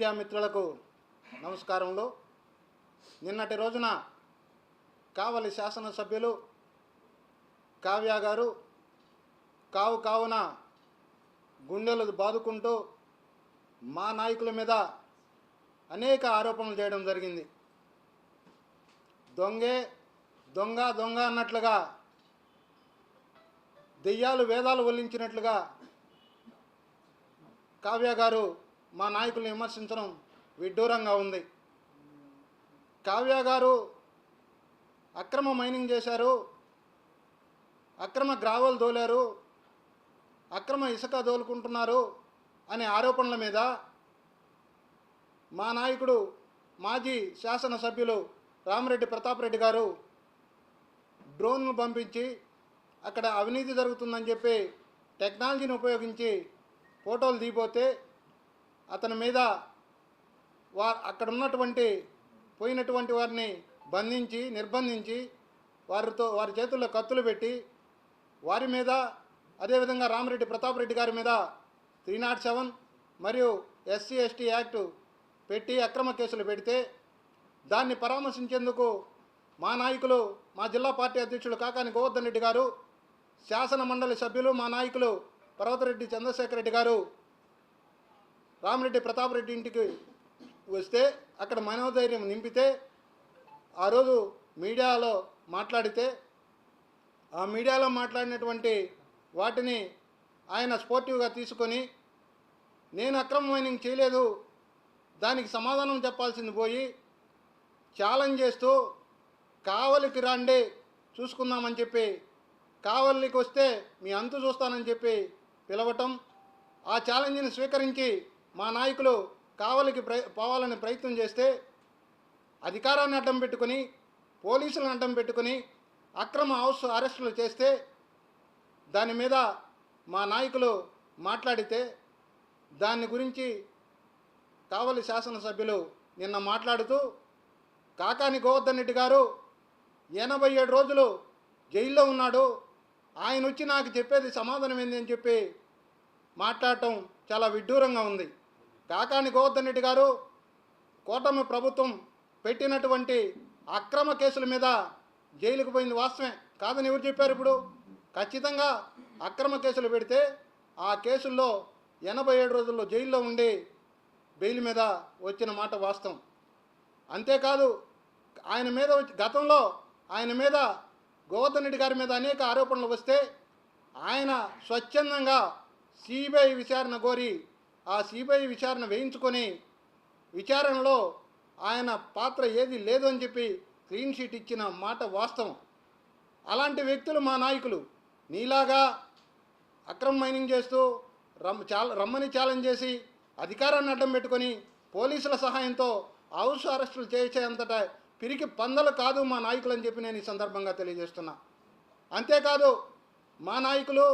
Media మిత్రులకు నమస్కారములు. నిన్నటి రోజున కావలి శాసనసభ్యులు కావ్య గారు కావున గుండెలు బాదుకుంటూ మా నాయకుల మీద అనేక ఆరోపణలు చేయడం జరిగింది. దొంగ అన్నట్లుగా, దెయ్యాలు వేదాలు వల్లించినట్లుగా కావ్య గారు మా నాయకుల్ని విమర్శించడం విడ్డూరంగా ఉంది. కావ్య గారు అక్రమ మైనింగ్ చేశారు, అక్రమ గ్రావెల్ దోలారు, అక్రమ ఇసుక దోలుకుంటున్నారు అనే ఆరోపణల మీద మా నాయకుడు మాజీ శాసనసభ్యులు రామిరెడ్డి ప్రతాప్ రెడ్డి గారు డ్రోన్ను పంపించి అక్కడ అవినీతి జరుగుతుందని చెప్పి టెక్నాలజీని ఉపయోగించి ఫోటోలు దిగిపోతే అతని మీద అక్కడ ఉన్నటువంటి పోయినటువంటి వారిని నిర్బంధించి వారి చేతుల్లో కత్తులు పెట్టి వారి మీద, అదేవిధంగా రామిరెడ్డి ప్రతాప్ రెడ్డి గారి మీద 307 మరియు SC ST యాక్టు పెట్టి అక్రమ కేసులు పెడితే దాన్ని పరామర్శించేందుకు మా నాయకులు, మా జిల్లా పార్టీ అధ్యక్షులు కాకాని గోవర్ధన్ రెడ్డి గారు, శాసన మండలి సభ్యులు మా నాయకులు పర్వతరెడ్డి చంద్రశేఖర్ రెడ్డి గారు రామిరెడ్డి ప్రతాప్ రెడ్డి ఇంటికి వస్తే అక్కడ మనోధైర్యం నింపితే ఆ రోజు మీడియాలో మాట్లాడితే ఆ మీడియాలో మాట్లాడినటువంటి వాటిని ఆయన స్పోర్టివ్గా తీసుకొని నేను అక్రమ మైనింగ్ చేయలేదు, దానికి సమాధానం చెప్పాల్సింది పోయి ఛాలెంజ్ చేస్తూ కావలికి రాండి చూసుకుందామని చెప్పి, కావలికి వస్తే మీ అంతు చూస్తానని చెప్పి పిలవటం, ఆ ఛాలెంజ్ని స్వీకరించి మా నాయకులు కావలికి పోవాలని ప్రయత్నం చేస్తే అధికారాన్ని అడ్డం పెట్టుకొని, పోలీసులను అడ్డం పెట్టుకొని అక్రమ హౌస్ అరెస్టులు చేస్తే దాని మీద మా నాయకులు మాట్లాడితే దాని గురించి కావలి శాసనసభ్యులు నిన్న మాట్లాడుతూ కాకాని గోవర్ధన్ రెడ్డి గారు 87 రోజులు జైల్లో ఉన్నాడు, ఆయన వచ్చి నాకు చెప్పేది సమాధానం ఏంది అని చెప్పి మాట్లాడటం చాలా విడ్డూరంగా ఉంది. కాకాని గోవర్ధన్ రెడ్డి గారు కూటమి ప్రభుత్వం పెట్టినటువంటి అక్రమ కేసుల మీద జైలుకు పోయింది వాస్తవమే కాదని ఎవరు చెప్పారు? ఇప్పుడు ఖచ్చితంగా అక్రమ కేసులు పెడితే ఆ కేసుల్లో 87 రోజుల్లో జైల్లో ఉండి బెయిల్ మీద వచ్చిన మాట వాస్తవం. అంతేకాదు ఆయన మీద గతంలో ఆయన మీద గోవర్ధన్ రెడ్డి గారి మీద అనేక ఆరోపణలు వస్తే ఆయన స్వచ్ఛందంగా సిబిఐ విచారణ కోరి ఆ సిబిఐ విచారణ వేయించుకొని విచారణలో ఆయన పాత్ర ఏది లేదు అని చెప్పి క్లీన్ షీట్ ఇచ్చిన మాట వాస్తవం. అలాంటి వ్యక్తులు మా నాయకులు నీలాగా అక్రమ మైనింగ్ చేస్తూ రమ్మని ఛాలెంజ్ చేసి అధికారాన్ని అడ్డం పెట్టుకొని పోలీసుల సహాయంతో హౌస్ అరెస్టులు చేసేంతట పిరికి పందలు కాదు మా నాయకులు అని చెప్పి నేను ఈ సందర్భంగా తెలియజేస్తున్నా. అంతేకాదు మా నాయకులు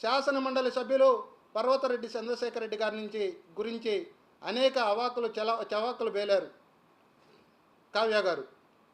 శాసన మండలి సభ్యులు పర్వతరెడ్డి చంద్రశేఖర్ రెడ్డి గారి గురించి అనేక చవాకులు బేలారు కావ్య గారు.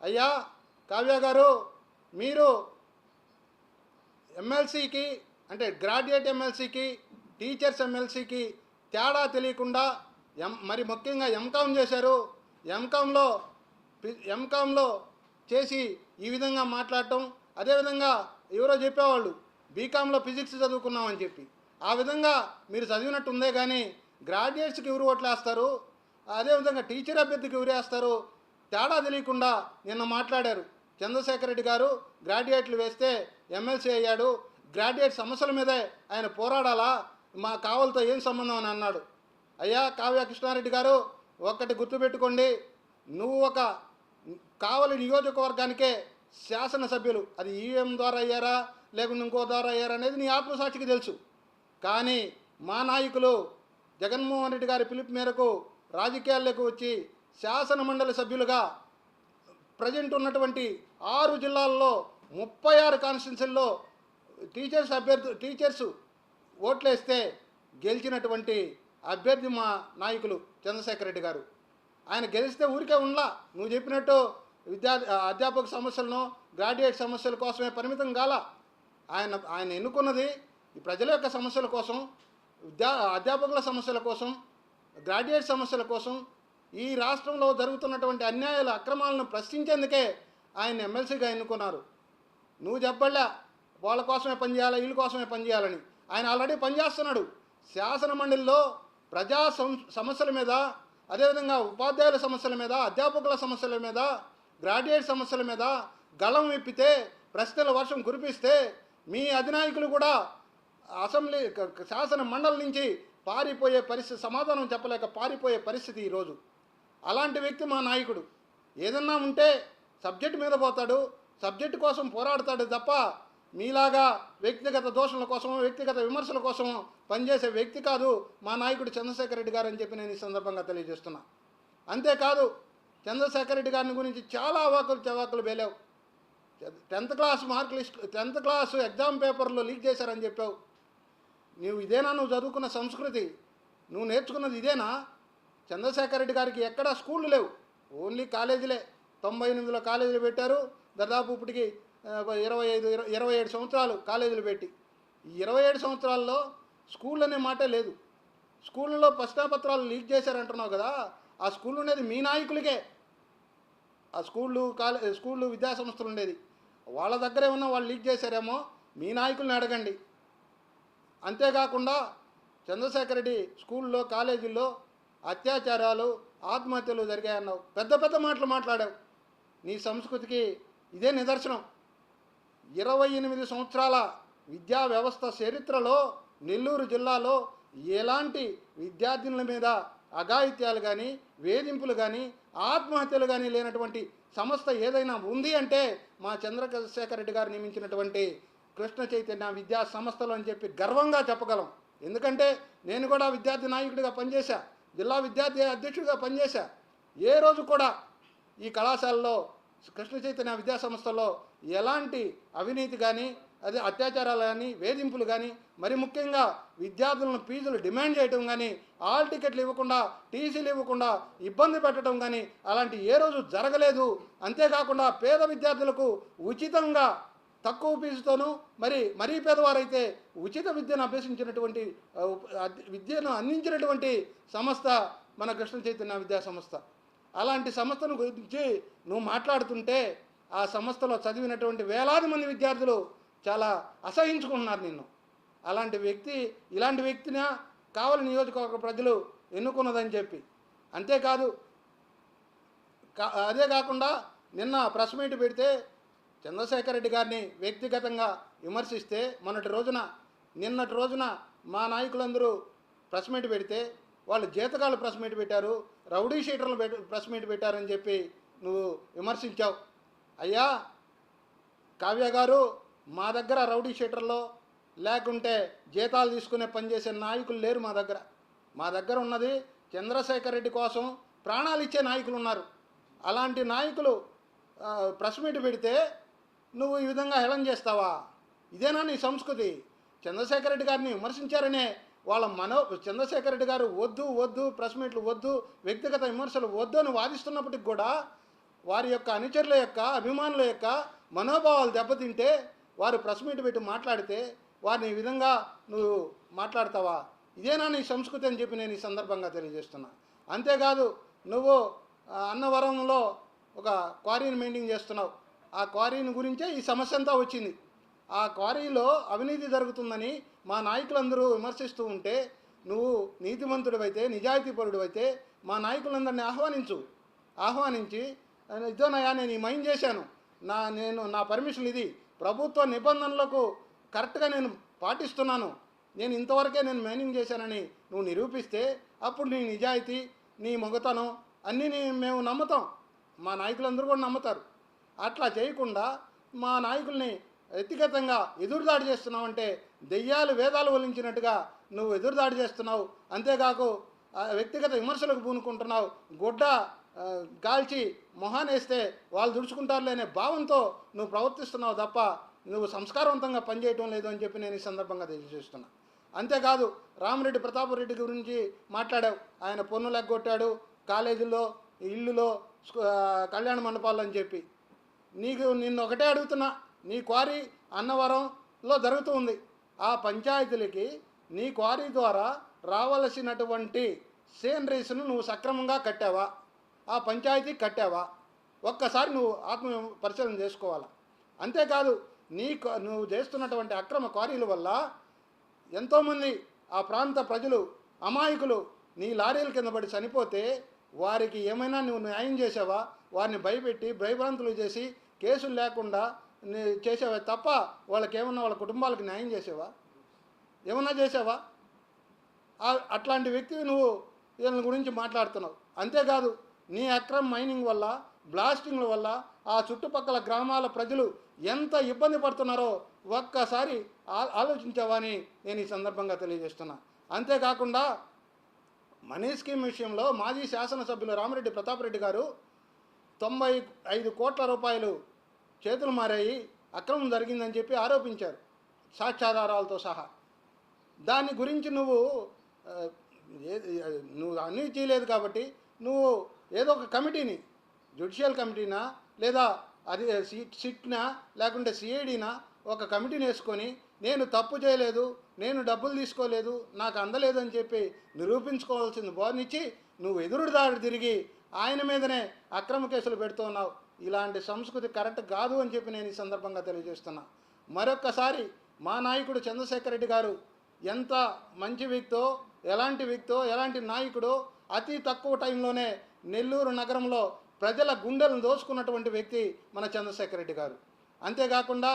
అయ్యా కావ్య గారు, మీరు ఎమ్మెల్సీకి అంటే గ్రాడ్యుయేట్ ఎమ్మెల్సీకి టీచర్స్ ఎమ్మెల్సీకి తేడా తెలియకుండా మరి ముఖ్యంగా ఎంకామ్ చేశారు. ఎంకామ్లో చేసి ఈ విధంగా మాట్లాడటం, అదేవిధంగా ఎవరో చెప్పేవాళ్ళు బీకామ్లో ఫిజిక్స్ చదువుకున్నామని చెప్పి, ఆ విధంగా మీరు చదివినట్టు ఉందే కానీ గ్రాడ్యుయేట్స్కి ఎవరు ఓట్లు వేస్తారు, అదేవిధంగా టీచర్ అభ్యర్థికి ఎవరు వేస్తారు తేడా తెలియకుండా నిన్న మాట్లాడారు. చంద్రశేఖర్ రెడ్డి గారు గ్రాడ్యుయేట్లు వేస్తే ఎమ్మెల్సీ అయ్యాడు, గ్రాడ్యుయేట్ సమస్యల మీదే ఆయన పోరాడాలా, మా కావలితో ఏం సంబంధం అని అన్నాడు. అయ్యా కావ్య కృష్ణారెడ్డి గారు, ఒక్కటి గుర్తుపెట్టుకోండి, నువ్వు ఒక కావలి నియోజకవర్గానికే శాసనసభ్యులు, అది ఈవీఎం ద్వారా అయ్యారా లేకుంటే ఇంకో ద్వారా అయ్యారా అనేది నీ ఆత్మసాక్షికి తెలుసు. కానీ మా నాయకులు జగన్మోహన్ రెడ్డి గారి పిలుపు మేరకు రాజకీయాల్లోకి వచ్చి శాసన మండలి సభ్యులుగా ప్రజెంట్ ఉన్నటువంటి 6 జిల్లాల్లో 36 కాన్స్టిట్యున్సీల్లో టీచర్స్ ఓట్లేస్తే గెలిచినటువంటి అభ్యర్థి మా నాయకులు చంద్రశేఖర్ రెడ్డి గారు. ఆయన గెలిస్తే ఊరికే ఉండలా, నువ్వు చెప్పినట్టు అధ్యాపక సమస్యలను గ్రాడ్యుయేట్ సమస్యల కోసమే పరిమితం కాల. ఆయన ఎన్నుకున్నది ఈ ప్రజల యొక్క సమస్యల కోసం, అధ్యాపకుల సమస్యల కోసం, గ్రాడ్యుయేట్ సమస్యల కోసం, ఈ రాష్ట్రంలో జరుగుతున్నటువంటి అన్యాయాలు అక్రమాలను ప్రశ్నించేందుకే ఆయన ఎమ్మెల్సీగా ఎన్నుకున్నారు. నువ్వు చెప్పల్లా వాళ్ళ కోసమే పనిచేయాలి, వీళ్ళ కోసమే పనిచేయాలని. ఆయన ఆల్రెడీ పనిచేస్తున్నాడు. శాసన మండలిలో ప్రజా సమస్యల మీద, అదేవిధంగా ఉపాధ్యాయుల సమస్యల మీద, అధ్యాపకుల సమస్యల మీద, గ్రాడ్యుయేట్ సమస్యల మీద గళం విప్పితే, ప్రశ్నల వర్షం కురిపిస్తే మీ అధినాయకులు కూడా అసెంబ్లీ శాసన మండలి నుంచి పారిపోయే పరిస్థితి, సమాధానం చెప్పలేక పారిపోయే పరిస్థితి ఈరోజు. అలాంటి వ్యక్తి మా నాయకుడు. ఏదన్నా ఉంటే సబ్జెక్టు మీద పోతాడు, సబ్జెక్టు కోసం పోరాడతాడు తప్ప మీలాగా వ్యక్తిగత దోషణల కోసం, వ్యక్తిగత విమర్శల కోసం పనిచేసే వ్యక్తి కాదు మా నాయకుడు చంద్రశేఖర్ రెడ్డి గారు అని చెప్పి నేను ఈ సందర్భంగా తెలియజేస్తున్నా. అంతేకాదు, చంద్రశేఖర్ రెడ్డి గారిని గురించి చాలా చవాకులు వేలావు. 10th class mark list, 10th class exam పేపర్లో లీక్ చేశారని చెప్పావు. ఇదేనా నువ్వు చదువుకున్న సంస్కృతి? నువ్వు నేర్చుకున్నది ఇదేనా? చంద్రశేఖర్ రెడ్డి గారికి ఎక్కడా స్కూళ్ళు లేవు, ఓన్లీ కాలేజీలే. 98లో కాలేజీలు పెట్టారు. దాదాపు ఇప్పటికి 27 సంవత్సరాలు కాలేజీలు పెట్టి, ఈ 27 సంవత్సరాల్లో స్కూల్ అనే మాటే లేదు. స్కూళ్ళలో ప్రశ్నాపత్రాలు లీక్ చేశారంటున్నావు కదా, ఆ స్కూల్ ఉండేది మీ నాయకులకే. ఆ స్కూళ్ళు విద్యాసంస్థలు ఉండేది వాళ్ళ దగ్గరే ఉన్న వాళ్ళు లీక్ చేశారేమో, మీ నాయకుల్ని అడగండి. అంతేకాకుండా చంద్రశేఖర్ రెడ్డి స్కూల్లో, కాలేజీల్లో అత్యాచారాలు, ఆత్మహత్యలు జరిగాయన్నావు. పెద్ద పెద్ద మాటలు మాట్లాడావు. నీ సంస్కృతికి ఇదే నిదర్శనం. 28 సంవత్సరాల విద్యా వ్యవస్థ చరిత్రలో నెల్లూరు జిల్లాలో ఎలాంటి విద్యార్థినుల మీద అఘాయిత్యాలు కానీ, వేధింపులు కానీ, ఆత్మహత్యలు కానీ లేనటువంటి సంస్థ ఏదైనా ఉంది అంటే మా చంద్రశేఖర్ రెడ్డి గారు నియమించినటువంటి కృష్ణ చైతన్య విద్యా సంస్థలు అని చెప్పి గర్వంగా చెప్పగలం. ఎందుకంటే నేను కూడా విద్యార్థి నాయకుడిగా పనిచేశా, జిల్లా విద్యార్థి అధ్యక్షుడిగా పనిచేశా. ఏ రోజు కూడా ఈ కళాశాలలో, కృష్ణ చైతన్య విద్యా సంస్థల్లో ఎలాంటి అవినీతి కానీ, అదే అత్యాచారాలు కానీ, వేధింపులు కానీ, మరి ముఖ్యంగా విద్యార్థులను ఫీజులు డిమాండ్ చేయడం కానీ, హాల్ టికెట్లు ఇవ్వకుండా, టీసీలు ఇవ్వకుండా ఇబ్బంది పెట్టడం కానీ అలాంటి ఏ రోజు జరగలేదు. అంతేకాకుండా పేద విద్యార్థులకు ఉచితంగా తక్కువ ఫీజుతోనూ, మరీ పేదవారైతే ఉచిత విద్యను అభ్యసించినటువంటి విద్యను అందించినటువంటి సంస్థ మన కృష్ణ చైతన్య విద్యా సంస్థ. అలాంటి సంస్థను గురించి నువ్వు మాట్లాడుతుంటే ఆ సంస్థలో చదివినటువంటి వేలాది మంది విద్యార్థులు చాలా అసహించుకుంటున్నారు నిన్ను. ఇలాంటి వ్యక్తిని కావలి నియోజకవర్గ ప్రజలు ఎన్నుకున్నదని చెప్పి. అంతేకాదు, అదే కాకుండా నిన్న ప్రెస్ మీట్ పెడితే చంద్రశేఖర్ రెడ్డి గారిని వ్యక్తిగతంగా విమర్శిస్తే నిన్నటి రోజున మా నాయకులందరూ ప్రెస్ మీట్ పెడితే వాళ్ళు జీతగాళ్ళు ప్రెస్ మీట్ పెట్టారు, రౌడీ షీటర్లు ప్రెస్ మీట్ పెట్టారని చెప్పి నువ్వు విమర్శించావు. అయ్యా కావ్య గారు, మా దగ్గర రౌడీ షీటర్లో లేకుంటే జీతాలు తీసుకునే పనిచేసే నాయకులు లేరు మా దగ్గర ఉన్నది చంద్రశేఖర్ రెడ్డి కోసం ప్రాణాలు ఇచ్చే నాయకులు ఉన్నారు. అలాంటి నాయకులు ప్రెస్ మీట్ పెడితే నువ్వు ఈ విధంగా హేళన చేస్తావా? ఇదేనా నీ సంస్కృతి? చంద్రశేఖర్ రెడ్డి గారిని విమర్శించారనే చంద్రశేఖర్ రెడ్డి గారు వద్దు ప్రెస్ మీట్లు వద్దు, వ్యక్తిగత విమర్శలు వద్దు అని వాదిస్తున్నప్పటికి కూడా వారి యొక్క అనుచరుల యొక్క, అభిమానుల యొక్క మనోభావాలు దెబ్బతింటే వారు ప్రెస్ మీట్ పెట్టి మాట్లాడితే వారిని ఈ విధంగా నువ్వు మాట్లాడతావా? ఇదేనా నీ సంస్కృతి అని చెప్పి నేను ఈ సందర్భంగా తెలియజేస్తున్నా. అంతేకాదు, నువ్వు అన్నవరంలో ఒక క్వారీని మెయింటైన్ చేస్తున్నావు. ఆ క్వారీని గురించే ఈ సమస్య అంతా వచ్చింది. ఆ క్వారీలో అవినీతి జరుగుతుందని మా నాయకులందరూ విమర్శిస్తూ ఉంటే నువ్వు నీతిమంతుడివైతే, నిజాయితీపరుడివైతే మా నాయకులందరినీ ఆహ్వానించి ఇదోనయ్యా నేను ఈ మైన్ చేశాను, నా పర్మిషన్ ఇది, ప్రభుత్వ నిబంధనలకు కరెక్ట్గా నేను పాటిస్తున్నాను, నేను ఇంతవరకే మైనింగ్ చేశానని నువ్వు నిరూపిస్తే అప్పుడు నీ నిజాయితీ, నీ మొగతనం అన్నీ మేము నమ్ముతాం, మా నాయకులందరూ కూడా నమ్ముతారు. అట్లా చేయకుండా మా నాయకుల్ని వ్యక్తిగతంగా ఎదురుదాడి చేస్తున్నావంటే దెయ్యాలు వేదాలు వల్లించినట్టుగా నువ్వు ఎదురుదాడి చేస్తున్నావు. అంతేకాకు వ్యక్తిగత విమర్శలకు పూనుకుంటున్నావు. గుడ్డ కాల్చి మొహానేస్తే వాళ్ళు దుడుచుకుంటారులే అనే భావంతో నువ్వు ప్రవర్తిస్తున్నావు తప్ప నువ్వు సంస్కారవంతంగా పనిచేయటం లేదు అని చెప్పి నేను ఈ సందర్భంగా తెలియజేస్తున్నా. అంతేకాదు, రామిరెడ్డి ప్రతాపరెడ్డి గురించి మాట్లాడావు. ఆయన పన్నులు ఎగ్గొట్టాడు, కాలేజీల్లో, ఇల్లులో, కళ్యాణ మండపాలు అని చెప్పి. నిన్ను ఒకటే అడుగుతున్నా, నీ క్వారీ అన్నవరంలో జరుగుతూ ఉంది. ఆ పంచాయతీలకి నీ క్వారీ ద్వారా రావలసినటువంటి సేనరీస్ను నువ్వు సక్రమంగా కట్టావా, ఆ పంచాయతీ కట్టావా, ఒక్కసారి నువ్వు ఆత్మ పరిశీలన చేసుకోవాలా. అంతేకాదు నువ్వు చేస్తున్నటువంటి అక్రమ క్వారీల వల్ల ఎంతోమంది ఆ ప్రాంత ప్రజలు అమాయకులు నీ లారీల కింద పడి చనిపోతే వారికి ఏమైనా నువ్వు న్యాయం చేసావా? వారిని భయపెట్టి భయభ్రాంతులు చేసి కేసులు లేకుండా చేసావే తప్ప వాళ్ళకేమన్నా వాళ్ళ కుటుంబాలకు న్యాయం చేసావా? ఏమన్నా చేసావా? అట్లాంటి వ్యక్తివి నువ్వు వీళ్ళ గురించి మాట్లాడుతున్నావు. అంతేకాదు నీ అక్రమ మైనింగ్ వల్ల, బ్లాస్టింగ్ల వల్ల ఆ చుట్టుపక్కల గ్రామాల ప్రజలు ఎంత ఇబ్బంది పడుతున్నారో ఒక్కసారి ఆలోచించావని నేను ఈ సందర్భంగా తెలియజేస్తున్నా. అంతేకాకుండా మనీ స్కీమ్ విషయంలో మాజీ శాసనసభ్యులు రామిరెడ్డి ప్రతాప్ రెడ్డి గారు 95 కోట్ల రూపాయలు చేతులు మారాయి, అక్రమం జరిగిందని చెప్పి ఆరోపించారు సాక్ష్యాధారాలతో సహా. దాని గురించి నువ్వు అన్నీ చేయలేదు కాబట్టి నువ్వు ఏదో ఒక కమిటీని, జ్యుడిషియల్ కమిటీనా లేదా అది సిట్నా లేకుంటే సిఐడినా ఒక కమిటీని వేసుకొని నేను తప్పు చేయలేదు, నేను డబ్బులు తీసుకోలేదు, నాకు అందలేదు అని చెప్పి నిరూపించుకోవాల్సింది బోర్నిచ్చి నువ్వు ఎదురుదాడి తిరిగి ఆయన మీదనే అక్రమ కేసులు పెడుతున్నావు. ఇలాంటి సంస్కృతి కరెక్ట్ కాదు అని చెప్పి నేను ఈ సందర్భంగా తెలియజేస్తున్నా. మరొక్కసారి మా నాయకుడు చంద్రశేఖర్ రెడ్డి గారు ఎంత మంచి వ్యక్తో, ఎలాంటి నాయకుడో, అతి తక్కువ టైంలోనే నెల్లూరు నగరంలో ప్రజల గుండెలను దోచుకున్నటువంటి వ్యక్తి మన చంద్రశేఖర్ రెడ్డి గారు. అంతేకాకుండా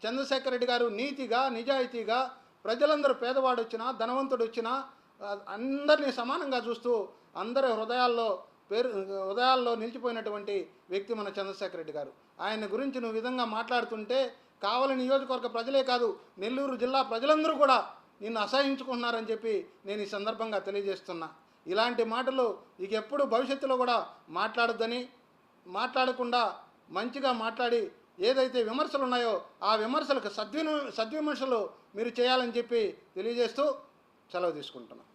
చంద్రశేఖర్ రెడ్డి గారు నీతిగా, నిజాయితీగా ప్రజలందరూ పేదవాడు వచ్చినా ధనవంతుడు వచ్చినా అందరినీ సమానంగా చూస్తూ అందరి హృదయాల్లో నిలిచిపోయినటువంటి వ్యక్తి మన చంద్రశేఖర్ రెడ్డి గారు. ఆయన గురించి నువ్వు విధంగా మాట్లాడుతుంటే కావలి నియోజకవర్గ ప్రజలే కాదు, నెల్లూరు జిల్లా ప్రజలందరూ కూడా నిన్ను అసహించుకుంటున్నారని చెప్పి నేను ఈ సందర్భంగా తెలియజేస్తున్నా. ఇలాంటి మాటలు ఇక ఎప్పుడు భవిష్యత్తులో కూడా మాట్లాడకుండా మంచిగా మాట్లాడి ఏదైతే విమర్శలు ఉన్నాయో ఆ విమర్శలకు సద్విమర్శలు మీరు చేయాలని చెప్పి తెలియజేస్తూ సెలవు తీసుకుంటున్నాను.